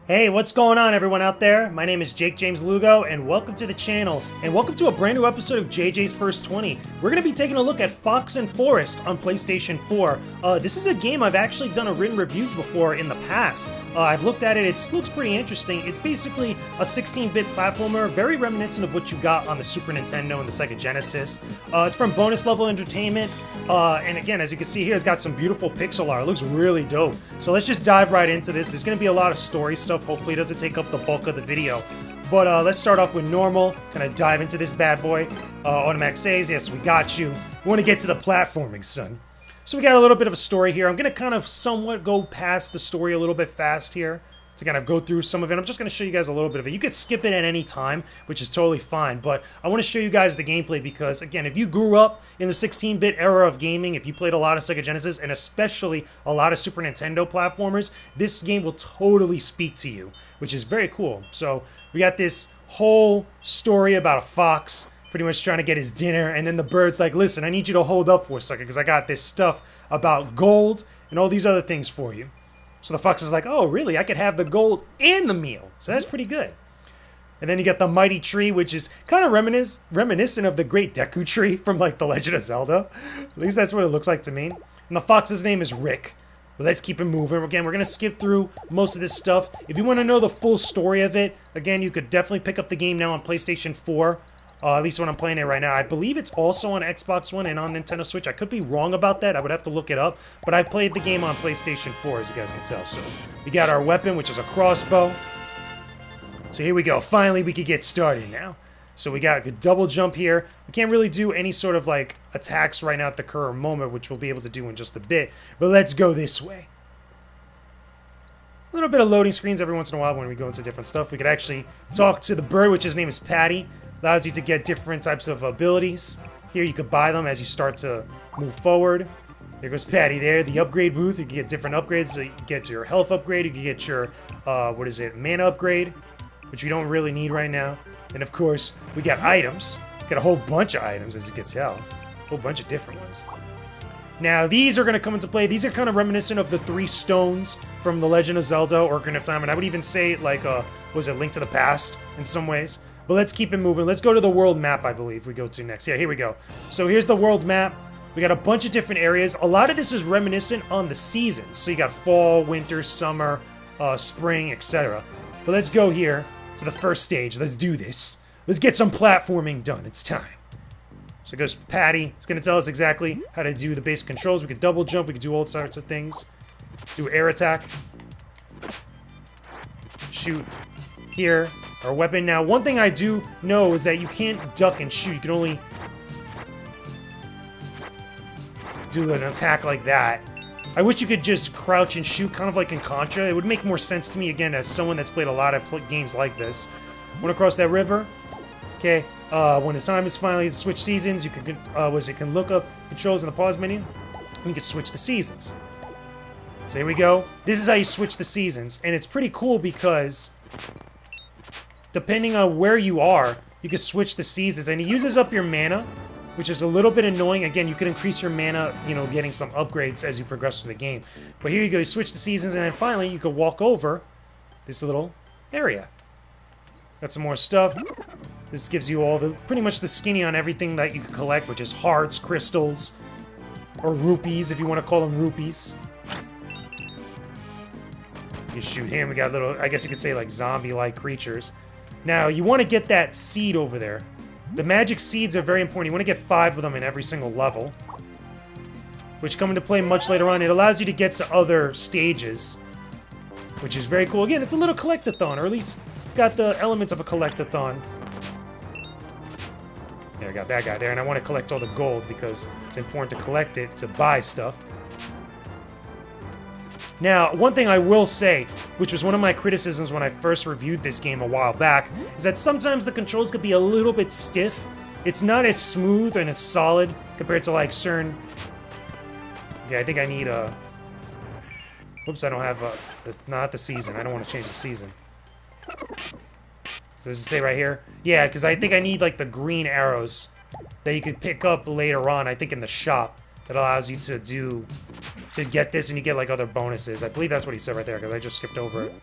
Hey, what's going on everyone out there? My name is Jakejames Lugo, and welcome to the channel, and welcome to a brand new episode of JJ's First 20. We're going to be taking a look at Fox and Forest on PlayStation 4. This is a game I've actually done a written review before in the past. I've looked at it, it looks pretty interesting. It's basically a 16-bit platformer, very reminiscent of what you got on the Super Nintendo and the Sega Genesis. It's from Bonus Level Entertainment, and again, as you can see here, it's got some beautiful pixel art. It looks really dope. So let's just dive right into this. There's going to be a lot of story stuff. Hopefully it doesn't take up the bulk of the video. But let's start off with normal. Kind of dive into this bad boy. Automatic saves. Yes, we got you. We want to get to the platforming, son. So we got a little bit of a story here. I'm going to kind of somewhat go past the story a little bit fast here to kind of go through some of it. I'm just going to show you guys a little bit of it. You could skip it at any time, which is totally fine, but I want to show you guys the gameplay because, again, if you grew up in the 16-bit era of gaming, if you played a lot of Sega Genesis, and especially a lot of Super Nintendo platformers, this game will totally speak to you, which is very cool. So we got this whole story about a fox pretty much trying to get his dinner, and then the bird's like, listen, I need you to hold up for a second because I got this stuff about gold and all these other things for you. So the fox is like, oh, really? I could have the gold and the meal. So that's pretty good. And then you got the mighty tree, which is kind of reminiscent of the Great Deku Tree from, like, The Legend of Zelda. At least that's what it looks like to me. And the fox's name is Rick. But let's keep it moving. Again, we're going to skip through most of this stuff. If you want to know the full story of it, again, you could definitely pick up the game now on PlayStation 4. At least when I'm playing it right now. I believe it's also on Xbox One and on Nintendo Switch. I could be wrong about that. I would have to look it up. But I played the game on PlayStation 4, as you guys can tell. So we got our weapon, which is a crossbow. So here we go. Finally, we can get started now. So we got a good double jump here. We can't really do any sort of, like, attacks right now at the current moment, which we'll be able to do in just a bit. But let's go this way. A little bit of loading screens every once in a while when we go into different stuff. We could actually talk to the bird, which his name is Patty. Allows you to get different types of abilities. Here you could buy them as you start to move forward. There goes Patty there. The upgrade booth, you can get different upgrades. So you can get your health upgrade, you can get your, mana upgrade, which we don't really need right now. And of course, we got items. We got a whole bunch of items, as you can tell. A whole bunch of different ones. Now, these are going to come into play. These are kind of reminiscent of the 3 stones from The Legend of Zelda, Ocarina of Time. And I would even say, like, was it Link to the Past in some ways? But let's keep it moving. Let's go to the world map, I believe we go to next. Yeah, here we go. So here's the world map. We got a bunch of different areas. A lot of this is reminiscent on the seasons. So you got fall, winter, summer, spring, etc. But let's go here to the first stage. Let's do this. Let's get some platforming done. It's time. So it goes Patty. It's going to tell us exactly how to do the basic controls. We can double jump. We can do all sorts of things. Do air attack. Shoot. Here, our weapon. Now, one thing I do know is that you can't duck and shoot. You can only do an attack like that. I wish you could just crouch and shoot, kind of like in Contra. It would make more sense to me, again, as someone that's played a lot of games like this. Want to cross that river? Okay. When the time is finally to switch seasons, you can look up controls in the pause menu. You can switch the seasons. So here we go. This is how you switch the seasons, and it's pretty cool because depending on where you are, you can switch the seasons, and it uses up your mana, which is a little bit annoying. Again, you can increase your mana, getting some upgrades as you progress through the game. But here you go, you switch the seasons, and then finally you can walk over this little area. Got some more stuff. This gives you all pretty much the skinny on everything that you can collect, which is hearts, crystals, or rupees, if you want to call them rupees. You shoot him, we got little, I guess you could say, like, zombie-like creatures. Now, you want to get that seed over there. The magic seeds are very important. You want to get 5 of them in every single level, which come into play much later on. It allows you to get to other stages, which is very cool. Again, it's a little collectathon, or at least got the elements of a collectathon. There, I got that guy there, and I want to collect all the gold because it's important to collect it to buy stuff. Now, one thing I will say, which was one of my criticisms when I first reviewed this game a while back, is that sometimes the controls could be a little bit stiff. It's not as smooth and as solid compared to, like, certain... Okay, I think I need a... Whoops, I don't have a... Not the season. I don't want to change the season. So does it say right here? Yeah, because I think I need, like, the green arrows that you could pick up later on, I think in the shop, that allows you to get this, and you get, like, other bonuses. I believe that's what he said right there, because I just skipped over it.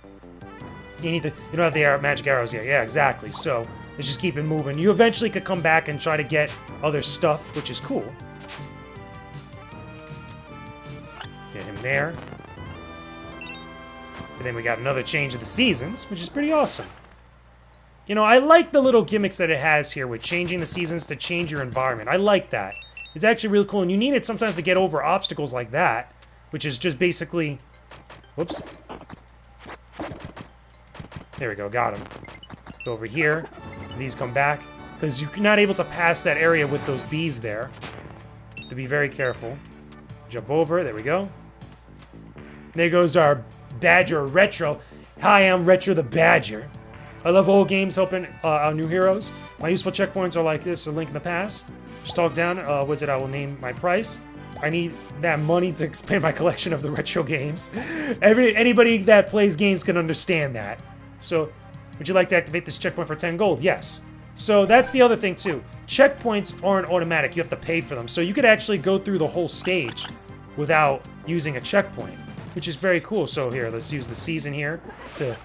You don't have the magic arrows yet. Yeah, exactly. So let's just keep it moving. You eventually could come back and try to get other stuff, which is cool. Get him there. And then we got another change of the seasons, which is pretty awesome. You know, I like the little gimmicks that it has here with changing the seasons to change your environment. I like that. It's actually really cool, and you need it sometimes to get over obstacles like that, which is just basically... Whoops. There we go, got him. Go over here. These come back, because you're not able to pass that area with those bees there. To be very careful. Jump over, there we go. There goes our Badger Retro. Hi, I'm Retro the Badger. I love old games helping our new heroes. My useful checkpoints are like this, a link in the past. Just talk down, what's it, I will name my price. I need that money to expand my collection of the retro games. Anybody that plays games can understand that. So, would you like to activate this checkpoint for 10 gold? Yes. So that's the other thing too. Checkpoints aren't automatic, you have to pay for them. So you could actually go through the whole stage without using a checkpoint, which is very cool. So here, let's use the season here to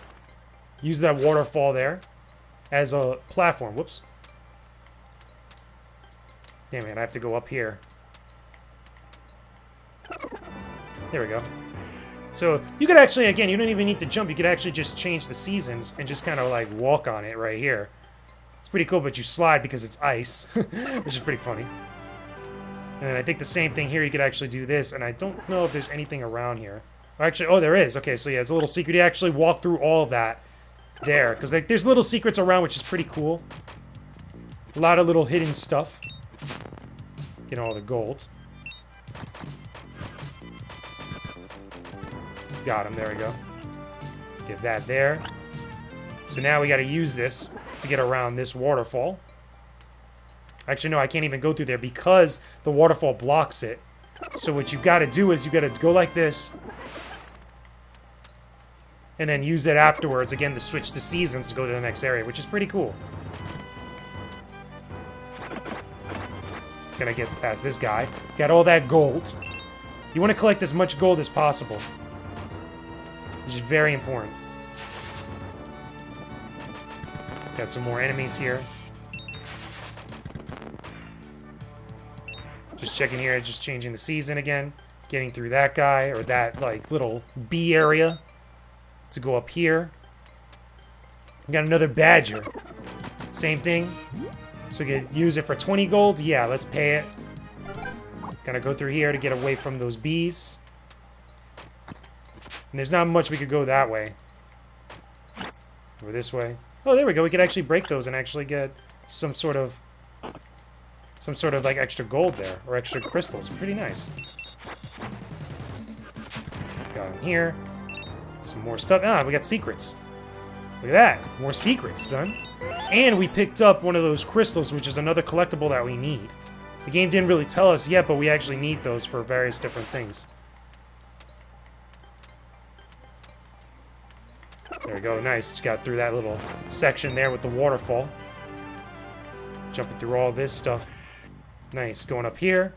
use that waterfall there as a platform. Whoops. Damn it, I have to go up here. There we go. So you could actually, again, you don't even need to jump. You could actually just change the seasons and just kind of like walk on it right here. It's pretty cool, but you slide because it's ice, which is pretty funny. And then I think the same thing here, you could actually do this, and I don't know if there's anything around here. Actually, oh, there is. Okay, so yeah, it's a little secret. You actually walk through all of that there, because like, there's little secrets around, which is pretty cool. A lot of little hidden stuff. Get all the gold. Got him, there we go. Get that there. So now we gotta use this to get around this waterfall. Actually, no, I can't even go through there because the waterfall blocks it. So what you gotta do is you gotta go like this. And then use it afterwards, again, to switch the seasons to go to the next area, which is pretty cool. Gonna get past this guy. Got all that gold. You want to collect as much gold as possible, which is very important. Got some more enemies here. Just checking here, just changing the season again. Getting through that guy, or that, like, little bee area. To go up here. We got another badger. Same thing. So we can use it for 20 gold. Yeah, let's pay it. Gotta go through here to get away from those bees. And there's not much we could go that way. Or this way. Oh, there we go. We could actually break those and actually get some sort of like extra gold there, or extra crystals. Pretty nice. Got them here. Some more stuff. Ah, we got secrets. Look at that. More secrets, son. And we picked up one of those crystals, which is another collectible that we need. The game didn't really tell us yet, but we actually need those for various different things. There we go. Nice. Just got through that little section there with the waterfall. Jumping through all this stuff. Nice. Going up here.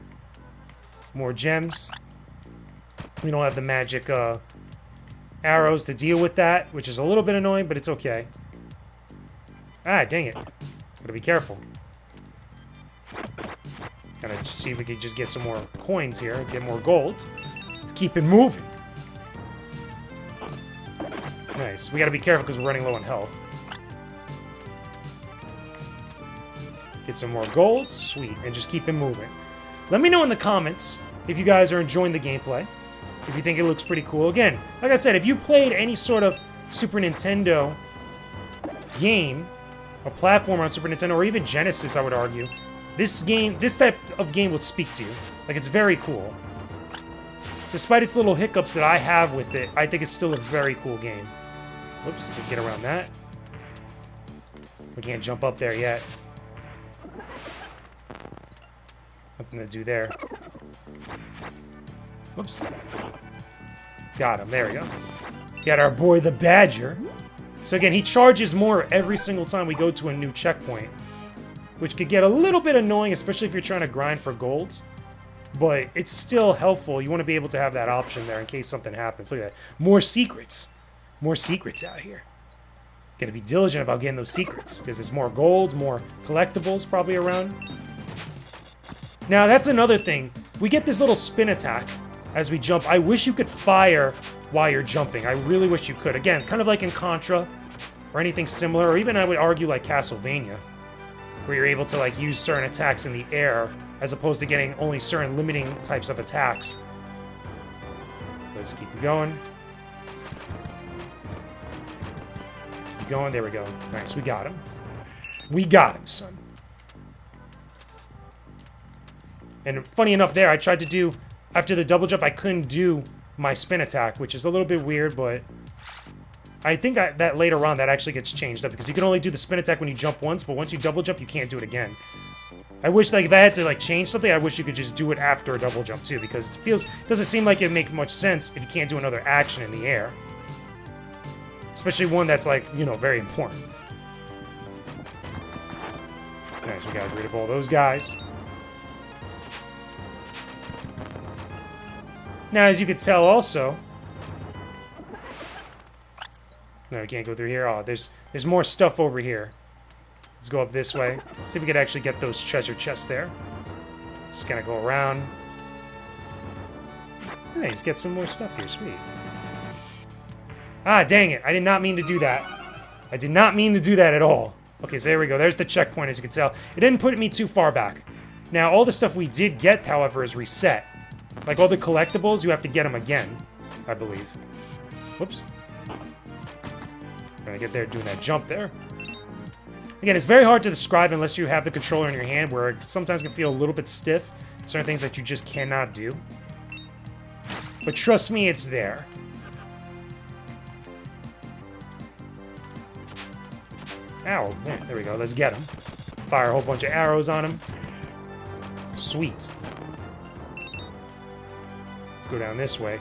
More gems. We don't have the magic arrows to deal with that, which is a little bit annoying, but it's okay. Ah, dang it. Gotta be careful. Gotta see if we can just get some more coins here, get more gold. To keep it moving. Nice. We gotta be careful because we're running low on health. Get some more gold. Sweet. And just keep it moving. Let me know in the comments if you guys are enjoying the gameplay. If you think it looks pretty cool. Again, like I said, if you've played any sort of Super Nintendo game, a platformer on Super Nintendo, or even Genesis, I would argue, this type of game would speak to you. Like, it's very cool. Despite its little hiccups that I have with it, I think it's still a very cool game. Whoops, let's get around that. We can't jump up there yet. Nothing to do there. Whoops. Got him. There we go. Got our boy the Badger. So again, he charges more every single time we go to a new checkpoint, which could get a little bit annoying, especially if you're trying to grind for gold. But it's still helpful. You want to be able to have that option there in case something happens. Look at that. More secrets. More secrets out here. Gotta be diligent about getting those secrets, because there's more golds, more collectibles probably around. Now, that's another thing. We get this little spin attack as we jump. I wish you could fire while you're jumping. I really wish you could. Again, kind of like in Contra, or anything similar, or even I would argue like Castlevania, where you're able to like use certain attacks in the air, as opposed to getting only certain limiting types of attacks. Let's keep going. Keep going, there we go. Nice, we got him. We got him, son. And funny enough there, I tried to do, after the double jump, I couldn't do my spin attack, which is a little bit weird, but I think that later on that actually gets changed up, because you can only do the spin attack when you jump once, but once you double jump, you can't do it again. I wish, like, if I had to, like, change something, I wish you could just do it after a double jump, too, because it doesn't seem like it'd make much sense if you can't do another action in the air. Especially one that's, like, you know, very important. Nice, we got rid of all those guys. Now, as you could tell also... No, we can't go through here. Oh, there's more stuff over here. Let's go up this way. See if we could actually get those treasure chests there. Just gonna go around. Nice, get some more stuff here. Sweet. Ah, dang it. I did not mean to do that. I did not mean to do that at all. Okay, so there we go. There's the checkpoint, as you can tell. It didn't put me too far back. Now, all the stuff we did get, however, is reset. Like all the collectibles, you have to get them again, I believe. Whoops. Gonna get there doing that jump there. Again, it's very hard to describe unless you have the controller in your hand, where it sometimes can feel a little bit stiff. Certain things that you just cannot do. But trust me, it's there. Ow, man, there we go. Let's get him. Fire a whole bunch of arrows on him. Sweet. Let's go down this way.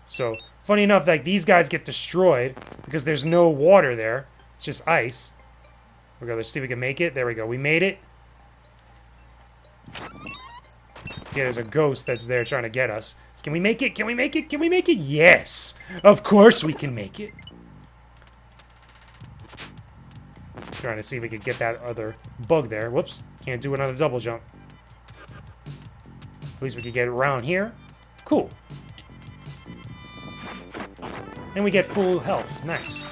So, funny enough, like, these guys get destroyed because there's no water there. It's just ice. There we go. Let's see if we can make it. There we go. We made it. Yeah, there's a ghost that's there trying to get us. Can we make it? Can we make it? Can we make it? Yes! Of course we can make it. Trying to see if we could get that other bug there. Whoops. Can't do another double jump. At least we could get around here. Cool. And we get full health. Nice.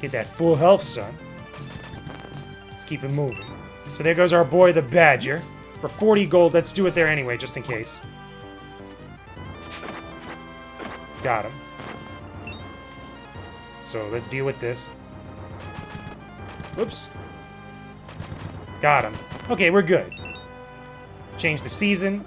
Get that full health, son. Let's keep it moving. So there goes our boy, the Badger. For 40 gold, let's do it there anyway, just in case. Got him. So let's deal with this. Whoops. Got him. Okay, we're good. Change the season.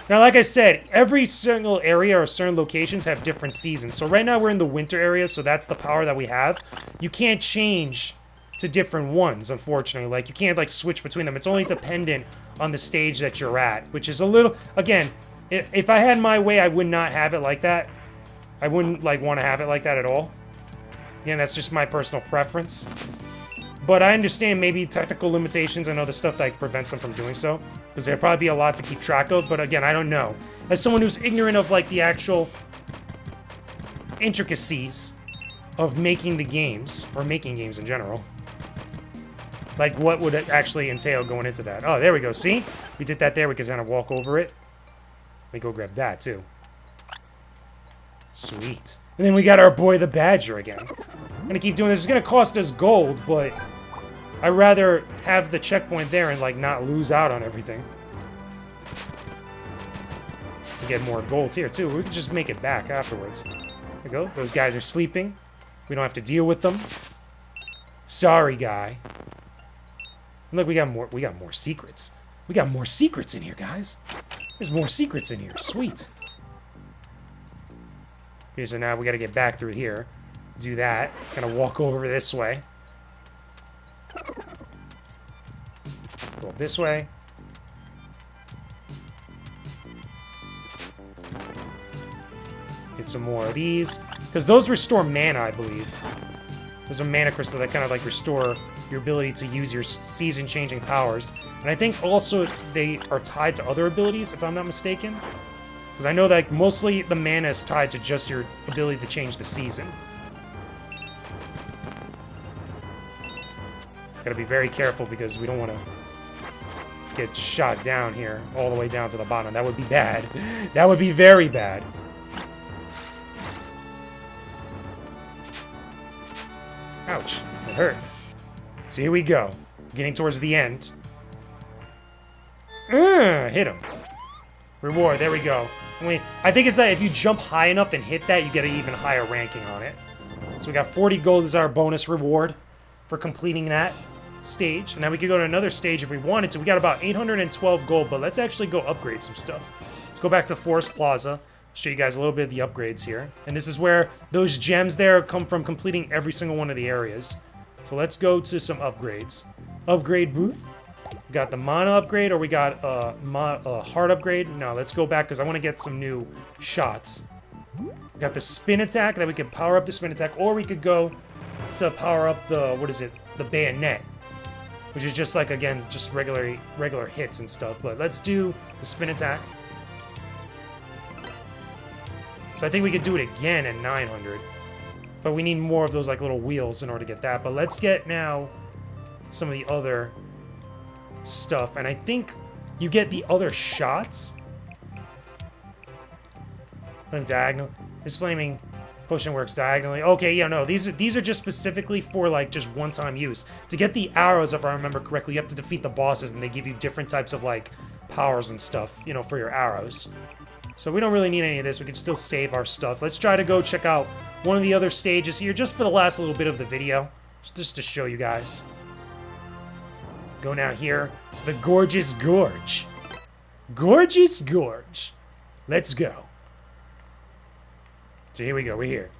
Now, like I said, every single area or certain locations have different seasons. So right now we're in the winter area, so that's the power that we have. You can't change to different ones, unfortunately. Like, you can't, like, switch between them. It's only dependent on the stage that you're at, which is a little... Again, if I had my way, I would not have it like that. I wouldn't, like, want to have it like that at all. Again, that's just my personal preference. But I understand maybe technical limitations and other stuff that prevents them from doing so. Because there'd probably be a lot to keep track of, but again, I don't know. As someone who's ignorant of, like, the actual intricacies of making the games, or making games in general. Like, what would it actually entail going into that? Oh, there we go, see? We did that there, we could kind of walk over it. Let me go grab that, too. Sweet. And then we got our boy, the Badger, again. I'm gonna keep doing this. It's gonna cost us gold, but I'd rather have the checkpoint there and, like, not lose out on everything. To get more gold here, too. We can just make it back afterwards. There we go. Those guys are sleeping. We don't have to deal with them. Sorry, guy. And look, we got more secrets. We got more secrets in here, guys. There's more secrets in here. Sweet. Okay, so now we gotta get back through here. Do that. Gonna walk over this way. Go up this way. Get some more of these. Because those restore mana, I believe. Those are mana crystals that kind of, like, restore your ability to use your season-changing powers. And I think also they are tied to other abilities, if I'm not mistaken. Because I know that mostly the mana is tied to just your ability to change the season. Gotta be very careful because we don't want to get shot down here, all the way down to the bottom. That would be bad. That would be very bad. Ouch, it hurt. So here we go. Getting towards the end. Hit him. Reward, there we go. I think it's that if you jump high enough and hit that, you get an even higher ranking on it. So we got 40 gold as our bonus reward for completing that stage. And now we could go to another stage if we wanted to. We got about 812 gold, but let's actually go upgrade some stuff. Let's go back to Forest Plaza. Show you guys a little bit of the upgrades here. And this is where those gems there come from completing every single one of the areas. So let's go to some upgrades. Upgrade booth. We got the mana upgrade, or we got a heart upgrade. No, let's go back because I want to get some new shots. We got the spin attack that we can power up the spin attack, or we could go to power up the, what is it? The bayonet, which is just like, again, just regular hits and stuff. But let's do the spin attack. So I think we could do it again at 900. But we need more of those like little wheels in order to get that. But let's get now some of the other stuff. And I think you get the other shots. Diagonal. This flaming potion works diagonally. Okay, yeah, no. These are just specifically for like just one-time use. To get the arrows, if I remember correctly, you have to defeat the bosses and they give you different types of like powers and stuff, you know, for your arrows. So we don't really need any of this. We can still save our stuff. Let's try to go check out one of the other stages here just for the last little bit of the video. Just to show you guys. Go now here. It's the Gorgeous Gorge. Gorgeous Gorge. Let's go. So here we go. We're here.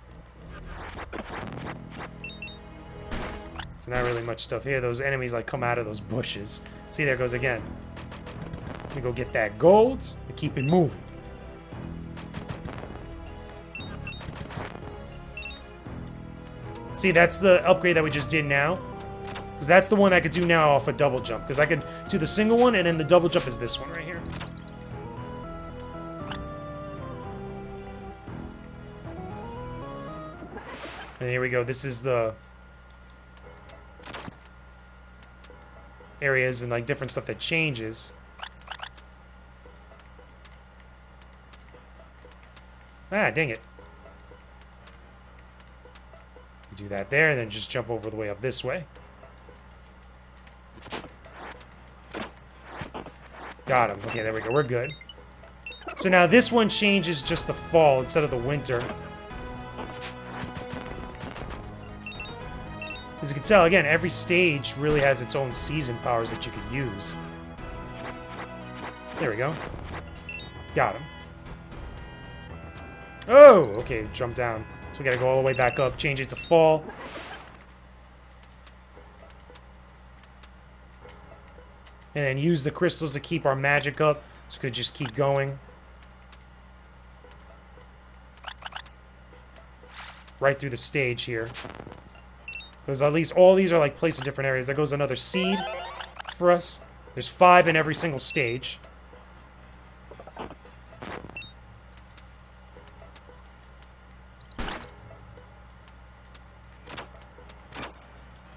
So not really much stuff here. Those enemies like come out of those bushes. See, there it goes again. We go get that gold and keep it moving. See, that's the upgrade that we just did now. Because that's the one I could do now off a double jump. Because I could do the single one, and then the double jump is this one right here. And here we go. This is the areas and like different stuff that changes. Ah, dang it. Do that there, and then just jump over the way up this way. Got him. Okay, there we go. We're good. So now this one changes just the fall instead of the winter. As you can tell, again, every stage really has its own season powers that you could use. There we go. Got him. Oh, okay, jump down. So we gotta go all the way back up, change it to fall. And then use the crystals to keep our magic up. So we could just keep going. Right through the stage here. Because at least all these are like placed in different areas. There goes another seed for us. There's 5 in every single stage.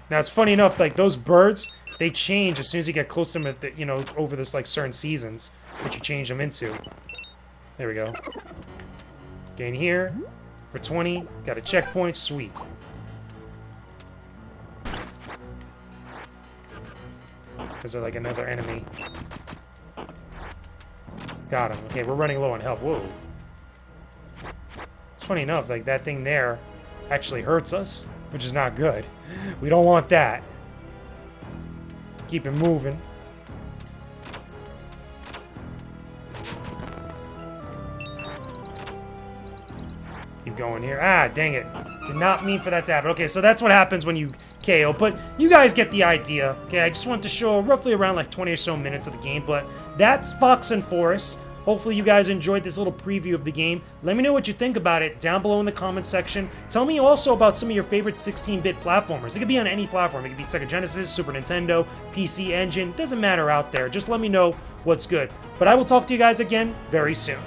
Now it's funny enough, like those birds, they change as soon as you get close to them, you know, over this like certain seasons that you change them into. There we go. Gain here for 20. Got a checkpoint. Sweet. Because they're like another enemy. Got him. Okay, we're running low on health. Whoa. It's funny enough, like that thing there actually hurts us, which is not good. We don't want that. Keep it moving. Keep going here. Ah, dang it. Did not mean for that to happen. Okay, so that's what happens when you KO, but you guys get the idea. Okay, I just want to show roughly around like 20 or so minutes of the game, but that's Fox and Forest. Hopefully you guys enjoyed this little preview of the game. Let me know what you think about it down below in the comment section. Tell me also about some of your favorite 16-bit platformers. It could be on any platform. It could be Sega Genesis, Super Nintendo, PC Engine. Doesn't matter out there. Just let me know what's good. But I will talk to you guys again very soon.